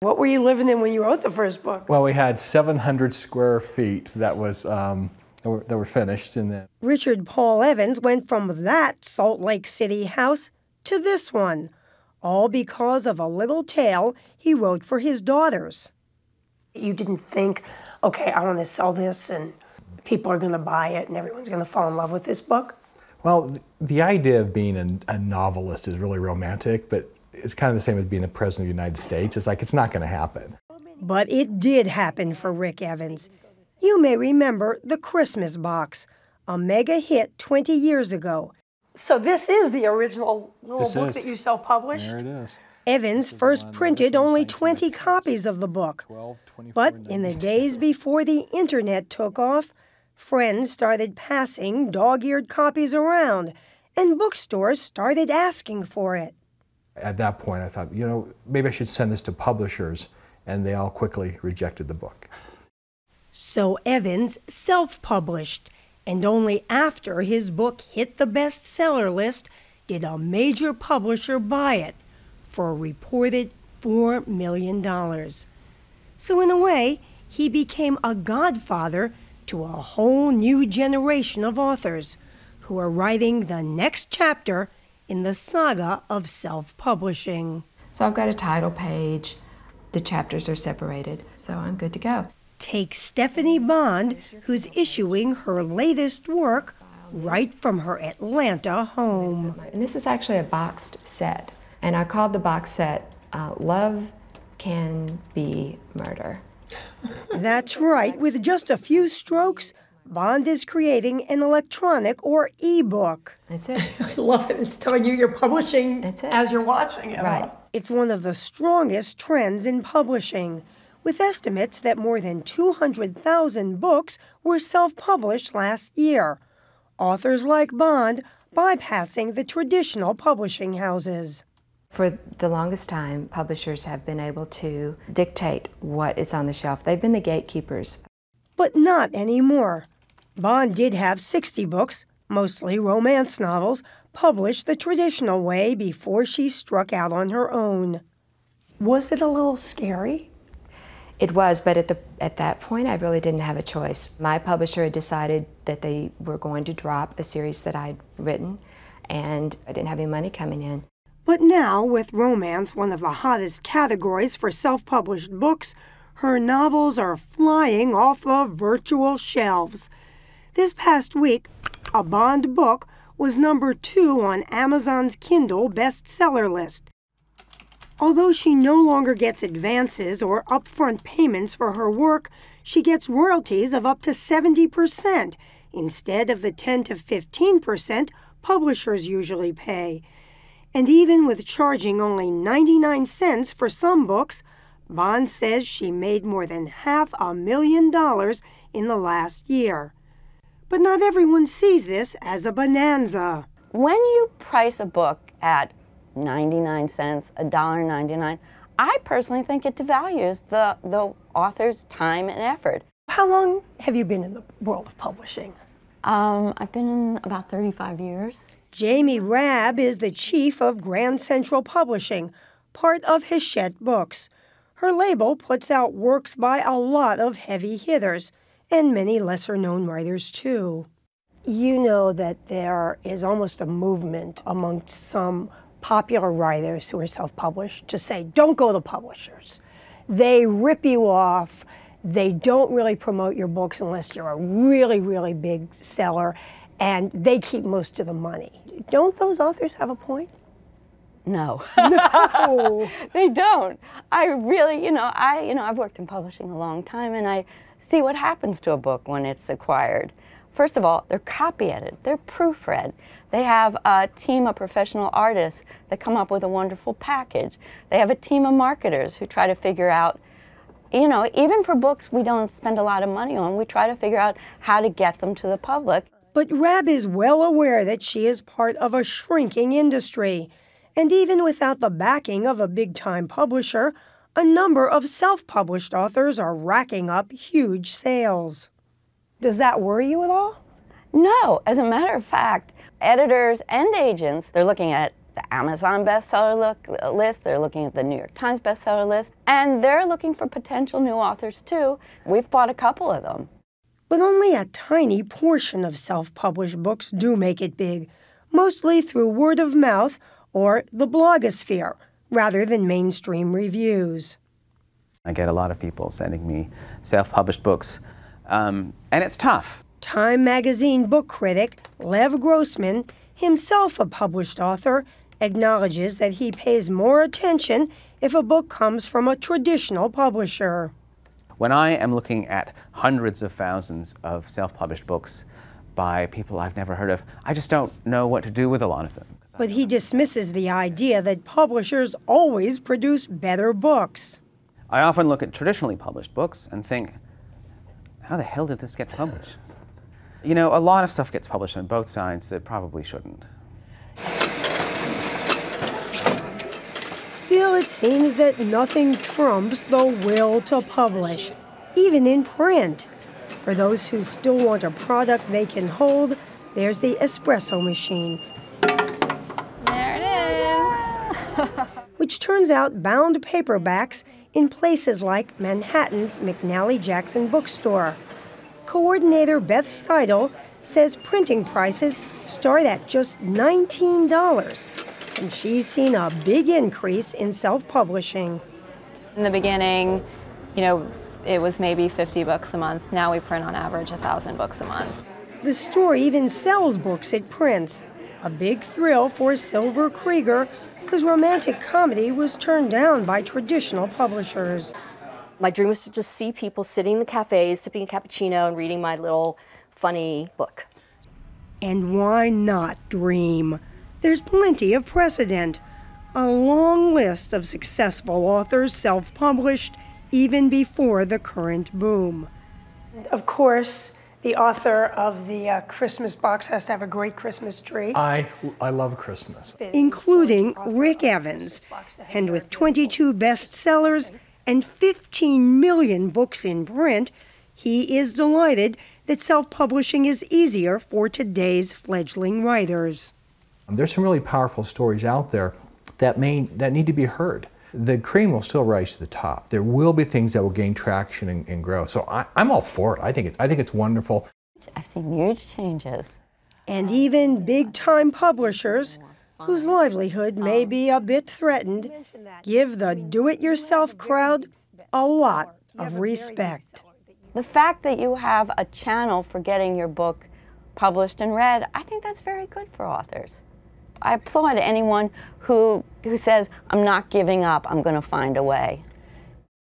What were you living in when you wrote the first book? Well, we had 700 square feet that was that were finished, and then Richard Paul Evans went from that Salt Lake City house to this one, all because of a little tale he wrote for his daughters. You didn't think, okay, I want to sell this and people are going to buy it and everyone's going to fall in love with this book? Well, the idea of being a novelist is really romantic, but it's kind of the same as being the President of the United States. It's like, it's not going to happen. But it did happen for Rick Evans. You may remember The Christmas Box, a mega hit 20 years ago. So this is the original little book that you self-published? There it is. Evans first printed only 20 copies of the book. But in the days before the internet took off, friends started passing dog-eared copies around, and bookstores started asking for it. At that point, I thought, you know, maybe I should send this to publishers, and they all quickly rejected the book. So Evans self-published, and only after his book hit the bestseller list did a major publisher buy it for a reported $4 million. So in a way, he became a godfather to a whole new generation of authors who are writing the next chapter in the saga of self-publishing. So I've got a title page. The chapters are separated, so I'm good to go. Take Stephanie Bond, who's issuing her latest work right from her Atlanta home. And this is actually a boxed set, and I called the box set Love Can Be Murder. That's right. With just a few strokes, Bond is creating an electronic or e-book. That's it. I love it. It's telling you you're publishing as you're watching it. Right. It's one of the strongest trends in publishing, with estimates that more than 200,000 books were self-published last year. Authors like Bond bypassing the traditional publishing houses. For the longest time, publishers have been able to dictate what is on the shelf. They've been the gatekeepers. But not anymore. Bond did have 60 books, mostly romance novels, published the traditional way before she struck out on her own. Was it a little scary? It was, but at that point, I really didn't have a choice. My publisher had decided that they were going to drop a series that I'd written, and I didn't have any money coming in. But now, with romance one of the hottest categories for self-published books, her novels are flying off the virtual shelves. This past week, a Bond book was #2 on Amazon's Kindle bestseller list. Although she no longer gets advances or upfront payments for her work, she gets royalties of up to 70% instead of the 10 to 15% publishers usually pay. And even with charging only 99 cents for some books, Bond says she made more than $500,000 in the last year. But not everyone sees this as a bonanza. When you price a book at 99 cents, $1.99, I personally think it devalues the author's time and effort. How long have you been in the world of publishing? I've been in about 35 years. Jamie Rabb is the chief of Grand Central Publishing, part of Hachette Books. Her label puts out works by a lot of heavy hitters, and many lesser-known writers, too. You know that there is almost a movement amongst some popular writers who are self-published to say, don't go to publishers. They rip you off. They don't really promote your books unless you're a really, really big seller, and they keep most of the money. Don't those authors have a point? No. No. They don't. I really, I've worked in publishing a long time, and I see what happens to a book when it's acquired. First of all, they're copy edited, they're proofread. They have a team of professional artists that come up with a wonderful package. They have a team of marketers who try to figure out, even for books we don't spend a lot of money on, we try to figure out how to get them to the public. But Rabb is well aware that she is part of a shrinking industry. And even without the backing of a big-time publisher, a number of self-published authors are racking up huge sales. Does that worry you at all? No. As a matter of fact, editors and agents, they're looking at the Amazon bestseller list, they're looking at the New York Times bestseller list, and they're looking for potential new authors too. We've bought a couple of them. But only a tiny portion of self-published books do make it big, mostly through word of mouth or the blogosphere, rather than mainstream reviews. I get a lot of people sending me self-published books, and it's tough. Time magazine book critic Lev Grossman, himself a published author, acknowledges that he pays more attention if a book comes from a traditional publisher. When I am looking at hundreds of thousands of self-published books by people I've never heard of, I just don't know what to do with a lot of them. But he dismisses the idea that publishers always produce better books. I often look at traditionally published books and think, how the hell did this get published? You know, a lot of stuff gets published on both sides that probably shouldn't. Still, it seems that nothing trumps the will to publish, even in print. For those who still want a product they can hold, there's the espresso machine. There it is. Which turns out bound paperbacks in places like Manhattan's McNally Jackson bookstore. Coordinator Beth Steidel says printing prices start at just $19, and she's seen a big increase in self-publishing. In the beginning, you know, it was maybe 50 books a month. Now we print on average 1,000 books a month. The store even sells books it prints, a big thrill for Silver Krieger, whose romantic comedy was turned down by traditional publishers. My dream was to just see people sitting in the cafes, sipping a cappuccino and reading my little funny book. And why not dream? There's plenty of precedent. A long list of successful authors self-published even before the current boom. Of course, the author of the Christmas box has to have a great Christmas tree. I love Christmas. Including Rick Evans. And with 22 bestsellers and 15 million books in print, he is delighted that self-publishing is easier for today's fledgling writers. There's some really powerful stories out there that need to be heard. The cream will still rise to the top. There will be things that will gain traction and grow. So I'm all for it. I think it's wonderful. I've seen huge changes. And even big-time publishers, whose livelihood may be a bit threatened, give the do-it-yourself crowd a lot of respect. The fact that you have a channel for getting your book published and read, I think that's very good for authors. I applaud anyone who says, I'm not giving up, I'm going to find a way.